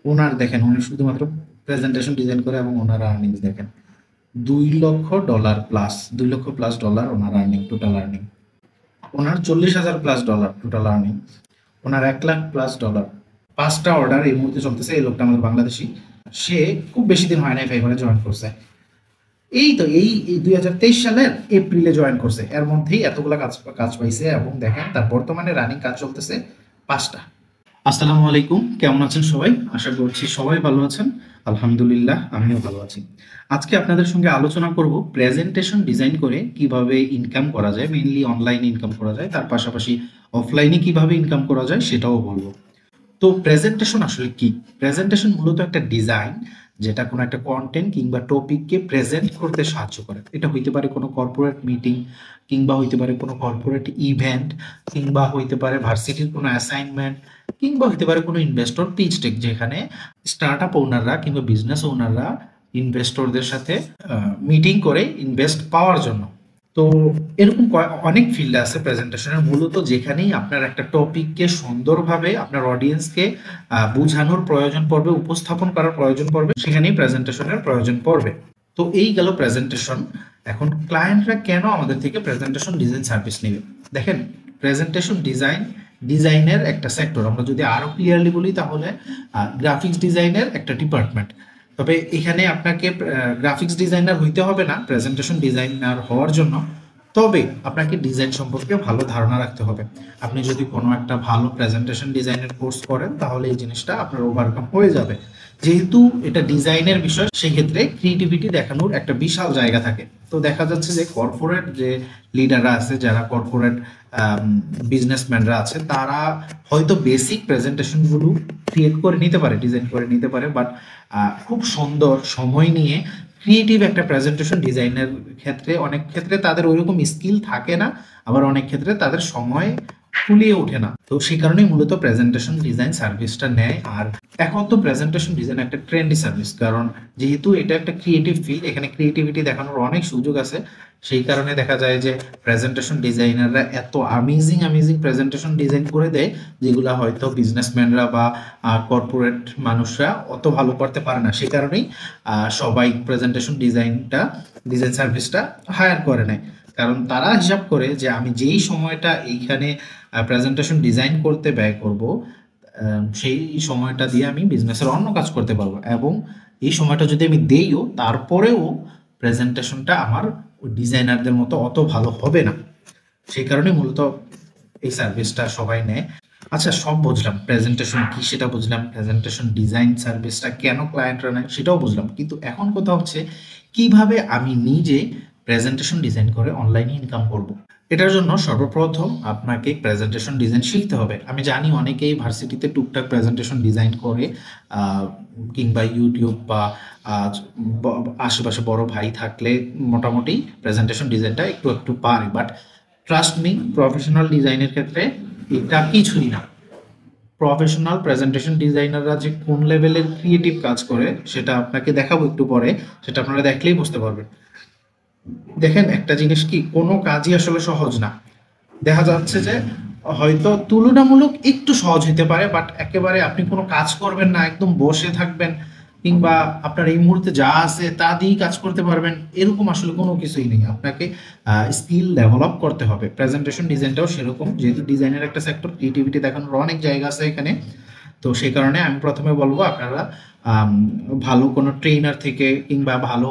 ওনার দেখেন উনি শুধুমাত্র প্রেজেন্টেশন ডিজাইন করে এবং ওনার আর্নিংস দেখেন $2 লক্ষ প্লাস ডলার ওনার আর্নিং, টোটাল আর্নিং। ওনার $40,000 প্লাস টোটাল আর্নিং। ওনার $1,00,000 প্লাস। 5টা অর্ডার এই মুহূর্তে চলতেছে। এই লোকটা আমাদের বাংলাদেশি। সে খুব বেশি দিন হয় নাই ফাইবারে জয়েন করছে। এই 2023 সালের এপ্রিলে জয়েন করছে। এর মধ্যেই এতগুলা কাজ পাইছে এবং দেখেন তার বর্তমানে রানিং কাজ চলতেছে 5টা। আসসালামু আলাইকুম, কেমন আছেন সবাই? আশা করছি সবাই ভালো আছেন। আলহামদুলিল্লাহ, আমিও ভালো আছি। আজকে আপনাদের সঙ্গে আলোচনা করব প্রেজেন্টেশন ডিজাইন করে কিভাবে ইনকাম করা যায়, মেইনলি অনলাইনে ইনকাম করা যায়, তার পাশাপাশি অফলাইনে কিভাবে ইনকাম করা যায় সেটাও বলবো। তো প্রেজেন্টেশন আসলে কি? প্রেজেন্টেশন মূলত একটা ডিজাইন যেটা কোনো একটা কন্টেন্ট কিংবা টপিককে প্রেজেন্ট করতে সাহায্য করে। এটা হইতে পারে কোনো কর্পোরেট মিটিং, কিংবা হইতে পারে কোনো কর্পোরেট ইভেন্ট, কিংবা হইতে পারে ভার্সিটির কোনো অ্যাসাইনমেন্ট, কিংবা হইতে পারে কোনো ইনভেস্টর পিচ ডেক, যেখানে স্টার্ট আপ ওনাররা কিংবা বিজনেস ওনাররা ইনভেস্টরদের সাথে মিটিং করে ইনভেস্ট পাওয়ার জন্য। তো এরকম অনেক ফিল্ড আছে প্রেজেন্টেশনের, মূলত যেখানেই আপনার একটা টপিককে সুন্দরভাবে আপনার অডিয়েন্সকে বোঝানোর প্রয়োজন পড়বে, উপস্থাপন করার প্রয়োজন পড়বে, সেখানেই প্রেজেন্টেশনের প্রয়োজন পড়বে। তো এই গেল প্রেজেন্টেশন। এখন ক্লায়েন্টরা কেন আমাদের থেকে প্রেজেন্টেশন ডিজাইন সার্ভিস নেবে? দেখেন, প্রেজেন্টেশন ডিজাইনের একটা সেক্টর। আমরা যদি আরো ক্লিয়ারলি বলি তাহলে গ্রাফিক্স ডিজাইনের একটা ডিপার্টমেন্ট। তবে এখানে আপনাকে গ্রাফিক্স ডিজাইনার হইতে হবে না প্রেজেন্টেশন ডিজাইনার হওয়ার জন্য। তবে আপনাকে ডিজাইন সম্পর্কে ভালো ধারণা রাখতে হবে। আপনি যদি কোনো একটা ভালো প্রেজেন্টেশন ডিজাইনের কোর্স করেন তাহলে এই জিনিসটা আপনার ওভারকাম হয়ে যাবে। যেহেতু এটা ডিজাইনের বিষয়, সেক্ষেত্রে ক্রিয়েটিভিটি দেখানোর একটা বিশাল জায়গা থাকে। তো দেখা যাচ্ছে যে কর্পোরেট যে লিডাররা আছে, যারা কর্পোরেট বিজনেসম্যানরা আছে, তারা হয়তো বেসিক প্রেজেন্টেশনগুলো ক্রিয়েট করে নিতে পারে, ডিজাইন করে নিতে পারে, বাট খুব সুন্দর সময় নিয়ে ক্রিয়েটিভ একটা প্রেজেন্টেশন ডিজাইনের ক্ষেত্রে অনেক ক্ষেত্রে তাদের ওইরকম স্কিল থাকে না, আবার অনেক ক্ষেত্রে তাদের সময় ফুলিয়ে ওঠে না। তো সেই কারণেই মূলত প্রেজেন্টেশন ডিজাইন সার্ভিসটা নেয়। আর এখন তো প্রেজেন্টেশন ডিজাইন একটা ট্রেন্ডি সার্ভিস, কারণ যেহেতু এটা একটা ক্রিয়েটিভ ফিল্ড, এখানে ক্রিয়েটিভিটি দেখানোর অনেক সুযোগ আছে। সেই কারণে দেখা যায় যে প্রেজেন্টেশন ডিজাইনাররা এত অ্যামেজিং প্রেজেন্টেশন ডিজাইন করে দেয়, যেগুলো হয়তো বিজনেসম্যানরা বা কর্পোরেট মানুষরা অত ভালো করতে পারে না। সেই কারণেই সবাই প্রেজেন্টেশন ডিজাইন সার্ভিসটা হায়ার করে নেয়। কারণ তারা হিসাব করে যে আমি যেই সময়টা এইখানে প্রেজেন্টেশন ডিজাইন করতে ব্যয় করব, সেই সময়টা দিয়ে আমি বিজনেসের অন্য কাজ করতে পারবো, এবং এই সময়টা যদি আমি দেইও, তারপরেও প্রেজেন্টেশনটা আমার ডিজাইনারদের মতো অত ভালো হবে না। সেই কারণে মূলত এই সার্ভিসটা সবাই নেয়। আচ্ছা, সব বুঝলাম, প্রেজেন্টেশন কি সেটা বুঝলাম, প্রেজেন্টেশন ডিজাইন সার্ভিসটা কেন ক্লায়েন্টরা নেয় সেটাও বুঝলাম, কিন্তু এখন কথা হচ্ছে কিভাবে আমি নিজে প্রেজেন্টেশন ডিজাইন করে অনলাইনে ইনকাম করব। এটার জন্য সর্বপ্রথম আপনাকে প্রেজেন্টেশন ডিজাইন শিখতে হবে। আমি জানি অনেকেই ভার্সিটিতে টুকটাক প্রেজেন্টেশন ডিজাইন করে, কিংবা ইউটিউব বা আশেপাশে বড় ভাই থাকলে মোটামুটি প্রেজেন্টেশন ডিজাইনটা একটু পারে, বাট ট্রাস্ট মি, প্রফেশনাল ডিজাইনের ক্ষেত্রে এটা কিছুই না। প্রফেশনাল প্রেজেন্টেশন ডিজাইনাররা যে কোন লেভেলের ক্রিয়েটিভ কাজ করে সেটা আপনাকে দেখাবো একটু পরে, সেটা আপনারা দেখলেই বুঝতে পারবেন। দেখেন, একটা জিনিস কি, কোনো কাজই আসলে সহজ না। দেখা যাচ্ছে যে হয়তো তুলনামূলক একটু সহজ হতে পারে, বাট একেবারে আপনি কোনো কাজ করবেন না, একদম বসে থাকবেন, কিংবা আপনার এই মুহূর্তে যা আছে তা দিয়েই কাজ করতে পারবেন, এরকম আসলে কোনো কিছুই নেই। আপনাকে স্কিল ডেভেলপ করতে হবে। প্রেজেন্টেশন ডিজাইনটাও সেরকম, যেহেতু ডিজাইনের একটা সেক্টর, ক্রিয়েটিভিটি দেখানোর অনেক জায়গা আছে এখানে। তো সেই কারণে আমি প্রথমে বলবো আপনারা ভালো কোনো ট্রেনার থেকে কিংবা ভালো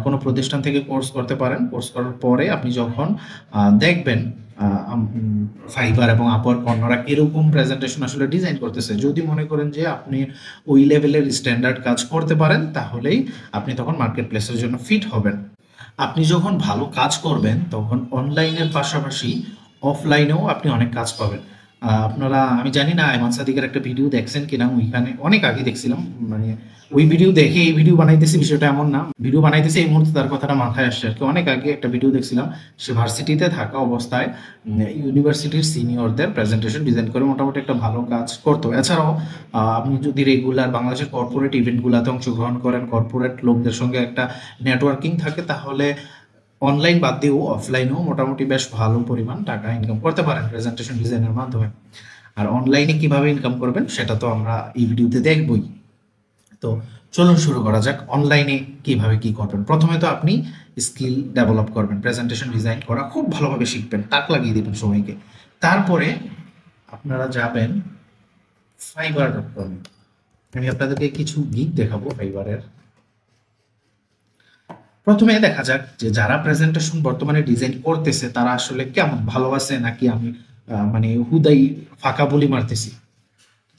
কোনো প্রতিষ্ঠান থেকে কোর্স করতে পারেন। কোর্স করার পরে আপনি যখন দেখবেন ফাইবার এবং আপওয়ার্ক অন্যরা এরকম প্রেজেন্টেশন আসলে ডিজাইন করতেছে, যদি মনে করেন যে আপনি ওই লেভেলের স্ট্যান্ডার্ড কাজ করতে পারেন, তাহলেই আপনি তখন মার্কেট প্লেসের জন্য ফিট হবেন। আপনি যখন ভালো কাজ করবেন তখন অনলাইনের পাশাপাশি অফলাইনেও আপনি অনেক কাজ পাবেন। আপনারা, আমি জানি না আইমান সাদিকের একটা ভিডিও দেখছেন কিনা, ওইখানে অনেক আগে দেখছিলাম, মানে ওই ভিডিও দেখে এই ভিডিও বানাইতেছি বিষয়টা এমন না, ভিডিও বানাইতেছি এই মুহূর্তে তার কথাটা মাথায় আসছে আর কি। অনেক আগে একটা ভিডিও দেখছিলাম, সে ভার্সিটিতে থাকা অবস্থায় ইউনিভার্সিটির সিনিয়রদের প্রেজেন্টেশন ডিজাইন করে মোটামুটি একটা ভালো কাজ করতো। এছাড়াও আপনি যদি রেগুলার বাংলাদেশের কর্পোরেট ইভেন্টগুলোতে অংশগ্রহণ করেন, কর্পোরেট লোকদের সঙ্গে একটা নেটওয়ার্কিং থাকে, তাহলে অনলাইন বাদ দিয়েও অফলাইনেও মোটামুটি বেশ ভালো পরিমাণ টাকা ইনকাম করতে পারেন প্রেজেন্টেশন ডিজাইনের মাধ্যমে। আর অনলাইনে কিভাবে ইনকাম করবেন সেটা তো আমরা এই ভিডিওতে দেখবই। তো চলুন শুরু করা যাক অনলাইনে কিভাবে কি করবেন। প্রথমে তো আপনি স্কিল ডেভেলপ করবেন, প্রেজেন্টেশন ডিজাইন করা খুব ভালোভাবে শিখবেন, তাক লাগিয়ে দেবেন সবাইকে। তারপরে আপনারা যাবেন fiverr.com। আমি আপনাদেরকে কিছু গিগ দেখাবো ফাইবারের। প্রথমে দেখা যাক যে যারা প্রেজেন্টেশন বর্তমানে ডিজাইন করতেছে তারা আসলে কেমন, ভালো আছে নাকি আমি মানে হুদাই ফাঁকা বলি মারতেছি।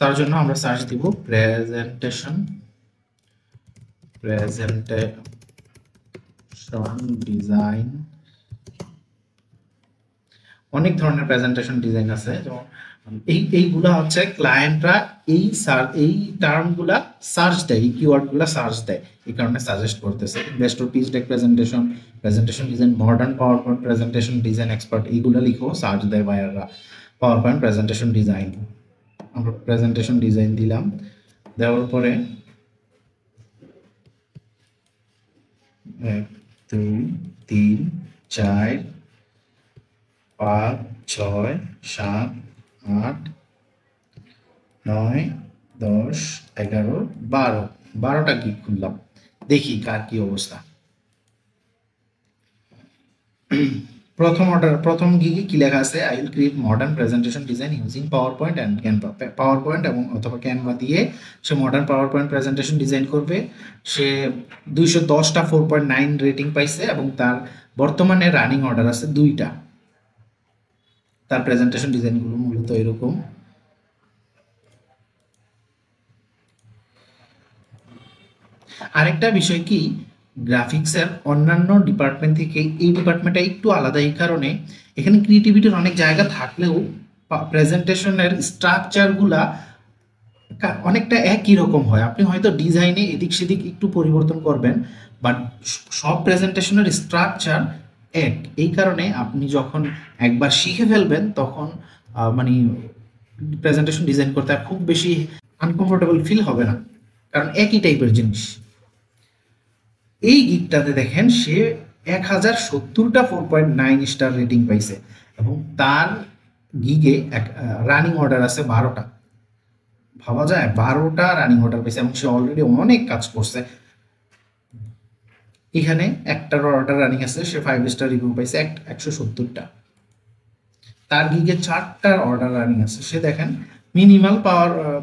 তার জন্য আমরা সার্চ দিব প্রেজেন্টেশন ডিজাইন। অনেক ধরনের প্রেজেন্টেশন ডিজাইন আছে, যেমন এইগুলা হচ্ছে ক্লায়েন্টরা এই টার্মগুলা সার্চ দেয়, এই কিওয়ার্ডগুলা সার্চ দেয়, এই কারণে সাজেস্ট করতেছে। Investor pitch deck presentation design, modern PowerPoint presentation design expert, এইগুলা লিখেও সার্চ দেয় বায়াররা। পাওয়ার পয়েন্ট প্রেজেন্টেশন ডিজাইন, আমরা প্রেজেন্টেশন ডিজাইন দিলাম, দেওয়ার পরে 1 2 3 4 5 6 7 8 9 10 11 12, 12টা গিগ খুললাম, দেখি কার কি অবস্থা। প্রথম গিগে কি লেখা আছে, I will create modern presentation design using PowerPoint and Canva. PowerPoint এবং অথবা ক্যানভা দিয়ে সে modern PowerPoint presentation design করবে। সে 210টা 4.9 রেটিং পাইছে এবং তার বর্তমানে রানিং অর্ডার আছে 2টা। তার প্রেজেন্টেশন ডিজাইনগুলো মূলত এরকম। আরেকটা বিষয় কি, গ্রাফিক্সের অন্যান্য ডিপার্টমেন্ট থেকে এই ডিপার্টমেন্টটা একটু আলাদা, এই কারণে এখানে ক্রিয়েটিভিটির অনেক জায়গা থাকলেও প্রেজেন্টেশনের স্ট্রাকচারগুলা অনেকটা একই রকম হয়। আপনি হয়তো ডিজাইনে এদিক সেদিক একটু পরিবর্তন করবেন, বাট সব প্রেজেন্টেশনের স্ট্রাকচার এক। এই কারণে আপনি যখন একবার শিখে ফেলবেন তখন মানে প্রেজেন্টেশন ডিজাইন করতে আর খুব বেশি আনকমফোর্টেবল ফিল হবে না, কারণ একই টাইপের জিনিস। এই গিগটাতে দেখেন সে 1070টা 4.9 স্টার রেটিং পাইছে এবং তার গিগে রানিং অর্ডার আছে 12টা। ভাবা যায়, 12টা রানিং অর্ডার পাইছে এবং সে অলরেডি অনেক কাজ করছে। এখানে একটার অর্ডার রানিং আছে, সে 5 স্টার রিভিউ পাইছে 170টা। তার গিগে 4টার অর্ডার রানিং আছে। সে দেখেন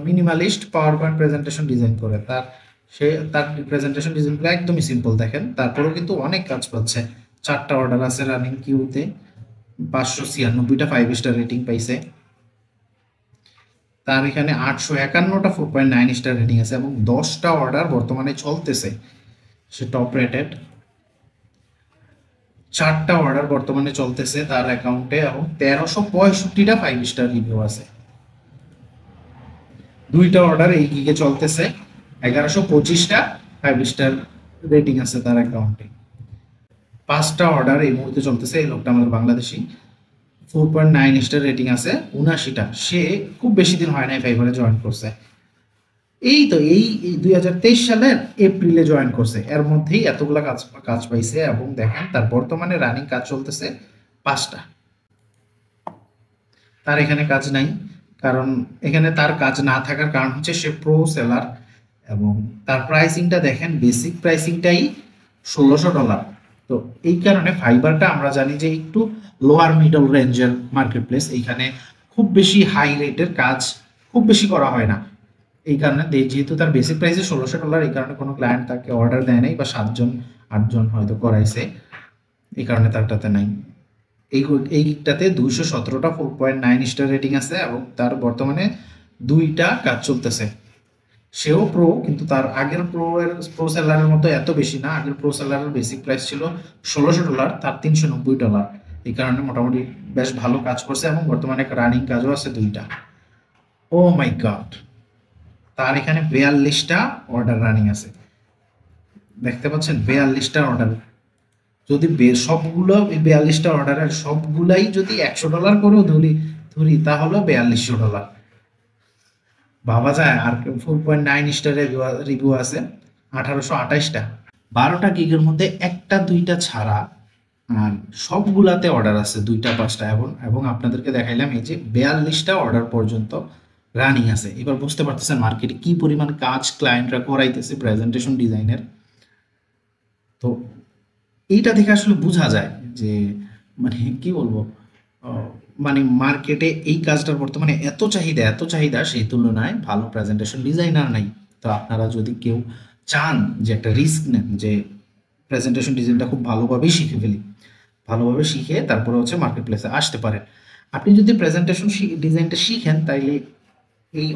minimalist power point presentation design করে, তার প্রেজেন্টেশন ডিজাইনগুলো একদমই সিম্পল দেখেন, তারপরেও কিন্তু অনেক কাজ পাচ্ছে। 4টা অর্ডার আছে রানিং কিউতে, 596টা 5 স্টার রেটিং পাইছে। তার এখানে 851টা 4.9 স্টার রেটিং আছে এবং 10টা অর্ডার বর্তমানে চলতেছে, সে টপ রেটেড। 4টা অর্ডার বর্তমানে চলতেছে তার অ্যাকাউন্টে এবং 1365টা 5 স্টার রিভিউ আছে। 2টা অর্ডার এই গিগে চলতেছে, 1125টা 5 স্টার রেটিং আছে তার অ্যাকাউন্টে। 5টা অর্ডার এই মুহূর্তে চলতেছে, এই লোকটা আমাদের বাংলাদেশি, 4.9 স্টার রেটিং আছে 79টা। সে খুব বেশি দিন হয় নাই ফাইবারে জয়েন করছে, এই 2023 সালের এপ্রিলে জয়েন করছে, এর মধ্যেই এতগুলা কাজ পাইছে। এবং দেখেন তার বর্তমানে রানিং কাজ চলতেছে 5টা। তার এখানে কাজ নাই, কারণ এখানে তার কাজ না থাকার কারণ হচ্ছে সে প্রো সেলার এবং তার প্রাইসিংটা দেখেন, বেসিক প্রাইসিংটাই $1600। তো এই কারণে ফাইবারটা আমরা জানি যে একটু লোয়ার মিডল রেঞ্জের মার্কেট প্লেস, এইখানে খুব বেশি হাই রেটের কাজ খুব বেশি করা হয় না। এই কারণে যেহেতু তার বেসিক প্রাইসে $1600, এই কারণে কোনো ক্লায়েন্ট তাকে অর্ডার দেয় নাই, বা 7জন 8জন হয়তো করাইছে, এই কারণে তারটাতে নাই। এই গিগটাতে 217টা 4.9 স্টার রেটিং আছে এবং তার বর্তমানে 2টা কাজ চলতেছে। সেও প্রো, কিন্তু তার আগের প্রো সেলারের মতো এত বেশি না। আগের প্রো সেলারের বেসিক প্রাইস ছিল $1600, তার $390। এই কারণে মোটামুটি বেশ ভালো কাজ করছে এবং বর্তমানে রানিং কাজও আছে 2টা। ও মাই গড, তার এখানে 42টা অর্ডার রানিং আছে, দেখতে পাচ্ছেন 42টা অর্ডার। যদি সবগুলো 42টা অর্ডারের সবগুলাই যদি $100 করেও ধরি তাহলে $4200। ভাবা যায়। আর 4.9 স্টারের রিভিউ আছে 1828টা। 12টা গিগের মধ্যে 1টা 2টা ছাড়া আর সবগুলাতে অর্ডার আছে 2টা 5টা এবং আপনাদেরকে দেখাইলাম এই যে 42টা অর্ডার পর্যন্ত রানিং আছে। এবার বুঝতে পারতেছেন মার্কেটে কি পরিমাণ কাজ ক্লায়েন্টরা করাইতেছে প্রেজেন্টেশন ডিজাইনের। তো এইটা থেকে আসলে বোঝা যায় যে মানে কি বলবো, আহ, মানে মার্কেটে এই কাজটার বর্তমানে এত চাহিদা সেই তুলনায় ভালো প্রেজেন্টেশন ডিজাইনার নাই। তো আপনারা যদি কেউ চান যে একটা রিস্ক নেন যে প্রেজেন্টেশন ডিজাইনটা খুব ভালোভাবে শিখে ফেলি, ভালোভাবে শিখে তারপরে হচ্ছে মার্কেট প্লেসে আসতে পারেন। আপনি যদি প্রেজেন্টেশন ডিজাইনটা শিখেন তাইলে এই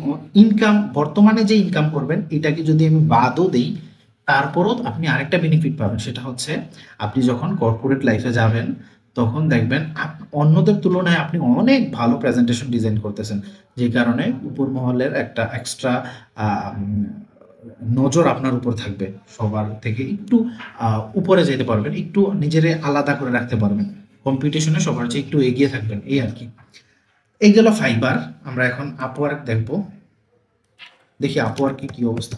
ইনকাম, বর্তমানে যে ইনকাম করবেন এটাকে যদি আমি বাদও দেই, তারপরও আপনি আরেকটা বেনিফিট পাবেন। সেটা হচ্ছে আপনি যখন কর্পোরেট লাইফে যাবেন তখন দেখবেন অন্যদের তুলনায় আপনি অনেক ভালো প্রেজেন্টেশন ডিজাইন করতেছেন, যে কারণে উপর মহলের একটা এক্সট্রা নজর আপনার উপর থাকবে। সবার থেকে একটু উপরে যেতে পারবেন, একটু নিজেরে আলাদা করে রাখতে পারবেন, কম্পিটিশনে সবার চেয়ে একটু এগিয়ে থাকবেন, এই আর কি। এই গেল ফাইবার। আমরা এখন আপওয়ার্ক দেখব, দেখি আপওয়ার্কে কি অবস্থা।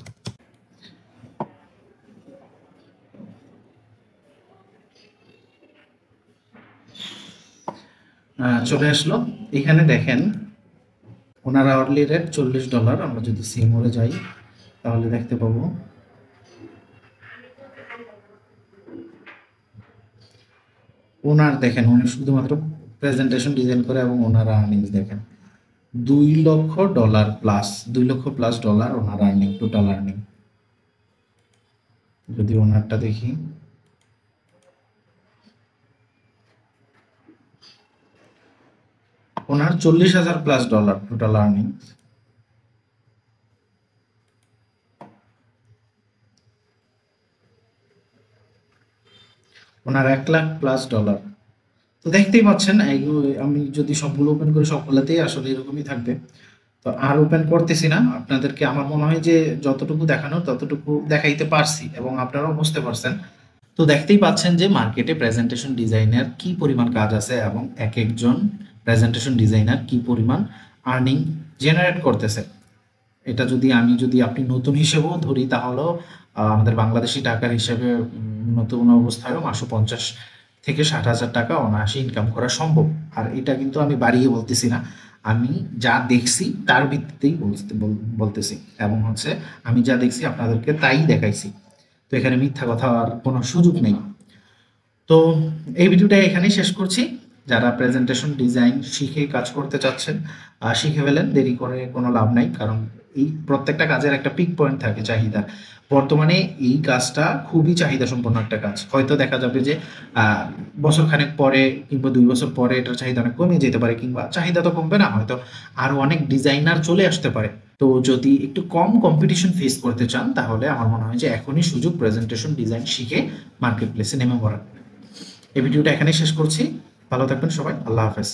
চলে আসলো। এখানে দেখেন ওনার আওয়ারলি রেট $40। আমরা যদি সিমোরে যাই তাহলে দেখতে পাবো ওনার, দেখেন উনি শুধুমাত্র প্রেজেন্টেশন ডিজাইন করে এবং ওনার আর্নিংস দেখেন $2 লক্ষ প্লাস, $2 লক্ষ প্লাস ওনার আর্নিং, টোটাল আর্নিং। যদি ওনারটা দেখি, ওনার $40,000 প্লাস টোটাল আর্নিং। ওনার $1 লাখ প্লাস। তো দেখতেই পাচ্ছেন আমি যদি সবগুলো ওপেন করি সবগুলোতেই আসলে এরকমই থাকবে। তো আর ওপেন করতেছি না, আপনাদেরকে আমার মনে হয় যে যতটুকু দেখানো ততটুকু দেখাইতে পারছি এবং আপনারাও বুঝতে পারছেন। তো দেখতেই পাচ্ছেন যে মার্কেটে প্রেজেন্টেশন ডিজাইনার কি পরিমাণ কাজ আছে এবং এক একজন প্রেজেন্টেশন ডিজাইনার কি পরিমাণ আর্নিং জেনারেট করতেছে। এটা যদি আপনি নতুন হিসেবেও ধরি তাহলেও আমাদের বাংলাদেশি টাকার হিসেবে নতুন অবস্থায়ও মাসে 50,000 থেকে 60,000 টাকা অনায়াসে ইনকাম করা সম্ভব। আর এটা কিন্তু আমি বাড়িয়ে বলতেছি না, আমি যা দেখছি তার ভিত্তিতেই বলতেছি এবং হচ্ছে আমি যা দেখছি আপনাদেরকে তাই দেখাইছি। তো এখানে মিথ্যা কথা আর কোনো সুযোগ নেই। তো এই ভিডিওটা এখানেই শেষ করছি। যারা প্রেজেন্টেশন ডিজাইন শিখে কাজ করতে চাচ্ছেন শিখে ফেলেন, দেরি করে কোনো লাভ নাই, কারণ এই প্রত্যেকটা কাজের একটা পিক পয়েন্ট থাকে চাহিদা। বর্তমানে এই কাজটা খুবই চাহিদা সম্পন্ন একটা কাজ। হয়তো দেখা যাবে যে বছরখানেক পরে কিংবা 2 বছর পরে এটার চাহিদা অনেক কমে যেতে পারে, কিংবা চাহিদা তো কমবে না, হয়তো আরো অনেক ডিজাইনার চলে আসতে পারে। তো যদি একটু কম কম্পিটিশন ফেস করতে চান তাহলে আমার মনে হয় যে এখনই সুযোগ প্রেজেন্টেশন ডিজাইন শিখে মার্কেট প্লেসে নেমে পড়ার। এই ভিডিওটা এখানেই শেষ করছি। ভালো থাকবেন সবাই, আল্লাহ হাফেজ।